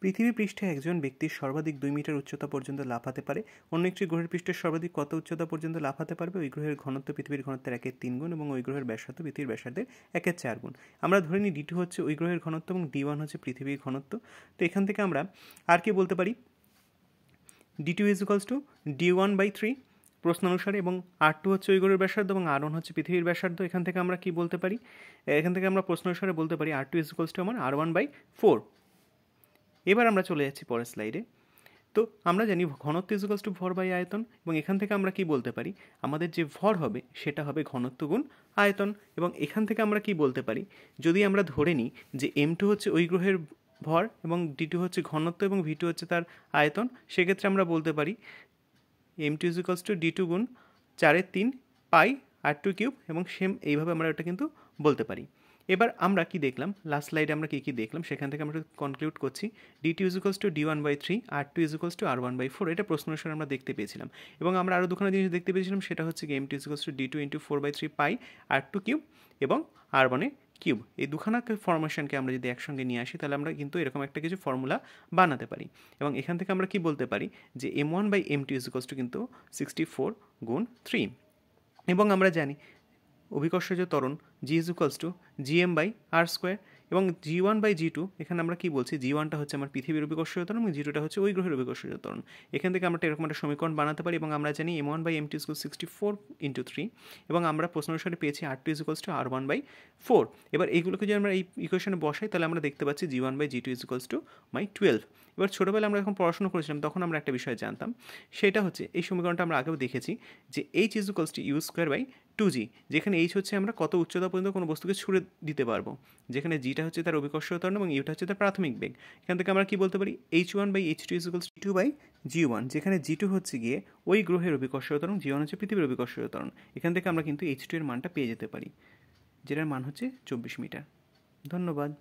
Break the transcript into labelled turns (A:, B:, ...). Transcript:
A: পৃথিবী পৃষ্ঠে একজন ব্যক্তির সর্বাধিক 2 মিটার উচ্চতা পর্যন্ত লাফাতে পারে। অন্য একটি গ্রহের পৃষ্ঠের সর্বাধিক কত উচ্চতা পর্যন্ত লাফাতে পারবে? ওই গ্রহের ঘনত্ব পৃথিবীর ঘনত্বের 1/3 গুণ এবং ওই গ্রহের ব্যাসার্ধ পৃথিবীর ব্যাসার্ধের 1/4 গুণ। আমরা ধরে নিই D2 হচ্ছে ওই গ্রহের ঘনত্ব এবং D1 হচ্ছে পৃথিবীর ঘনত্ব। তো এখান থেকে আমরা আর কি বলতে পারি? D2 = D1/3 প্রশ্ন অনুসারে, এবং R2 হচ্ছে ওই গ্রহের ব্যাসার্ধ এবং R1 হচ্ছে পৃথিবীর ব্যাসার্ধ। এখান থেকে আমরা কি বলতে পারি? এখান থেকে আমরা প্রশ্ন অনুসারে বলতে পারি R2 = আমার R1/4। এবার আমরা চলে যাচ্ছি পরের স্লাইডে। তো আমরা জানি ঘনত্ব = ভর বাই আয়তন, এবং এখান থেকে আমরা কি বলতে পারি? আমাদের যে ভর হবে সেটা হবে ঘনত্ব গুণ আয়তন। এবং এখান থেকে আমরা কি বলতে পারি? যদি আমরা ধরে নিই যে M2 হচ্ছে ওই গ্রহের ভর এবং D2 হচ্ছে ঘনত্ব এবং V2 হচ্ছে তার আয়তন, সেক্ষেত্রে আমরা বলতে পারি M2 = D2 গুণ 4/3 পাই R2³ এবং সেম এইভাবে আমরা এটা কিন্তু বলতে পারি। এবার আমরা কি দেখলাম? লাস্ট স্লাইডে আমরা কী দেখলাম সেখান থেকে আমরা কনক্লুড করছি। D2 = D1/3, R2 = R1/4। এটা প্রশ্ন অনুসারে আমরা দেখতে পেয়েছিলাম। এবং আমরা আরও দুখানা জিনিস দেখতে পেয়েছিলাম, সেটা হচ্ছে M2 = D2 × 4/3 পাই R2³ এবং R1³ এই দুখানা ফরমেশনকে আমরা যদি একসঙ্গে নিয়ে আসি তাহলে আমরা কিন্তু এরকম একটা কিছু ফর্মুলা বানাতে পারি। এবং এখান থেকে আমরা কি বলতে পারি? যে M1/M2 = কিন্তু 64 × 3। এবং আমরা জানি অভিকর্ষজ ত্বরণ G = Gm/r², এবং G1/G2 এখানে আমরা কি বলছি? G1টা হচ্ছে আমার পৃথিবীর অভিকর্ষজ ত্বরণ এবং G2টা হচ্ছে ওই গ্রহের অভিকর্ষজ ত্বরণ। এখান থেকে আমরা এরকম একটা সমীকরণ বানাতে পারি। এবং আমরা জানি M1/M2 = 64 × 3, এবং আমরা প্রশ্ন অনুসারে পেয়েছি R2 = R1/4। এবার এইগুলোকে যদি আমরা এই ইকুয়েশনে বসাই তাহলে আমরা দেখতে পাচ্ছি G1/G2 = 12। এবার ছোটোবেলায় আমরা যখন পড়াশোনা করেছিলাম তখন আমরা একটা বিষয় জানতাম, সেটা হচ্ছে এই সমীকরণটা আমরা আগেও দেখেছি যে H = U²/2G, যেখানে H হচ্ছে আমরা কত উচ্চতা পর্যন্ত কোনো বস্তুকে ছুড়ে দিতে পারবো, যেখানে Gটা হচ্ছে তার অভিকর্ষজ ত্বরণ এবং Uটা হচ্ছে তার প্রাথমিক বেগ। এখান থেকে আমরা কি বলতে পারি? H1/H2 = G2/G1, যেখানে G2 হচ্ছে গিয়ে ওই গ্রহের অভিকর্ষজ ত্বরণ, G1 হচ্ছে পৃথিবীর অভিকর্ষজ ত্বরণ। এখান থেকে আমরা কিন্তু H2 এর মানটা পেয়ে যেতে পারি, যেটার মান হচ্ছে 24 মিটার। ধন্যবাদ।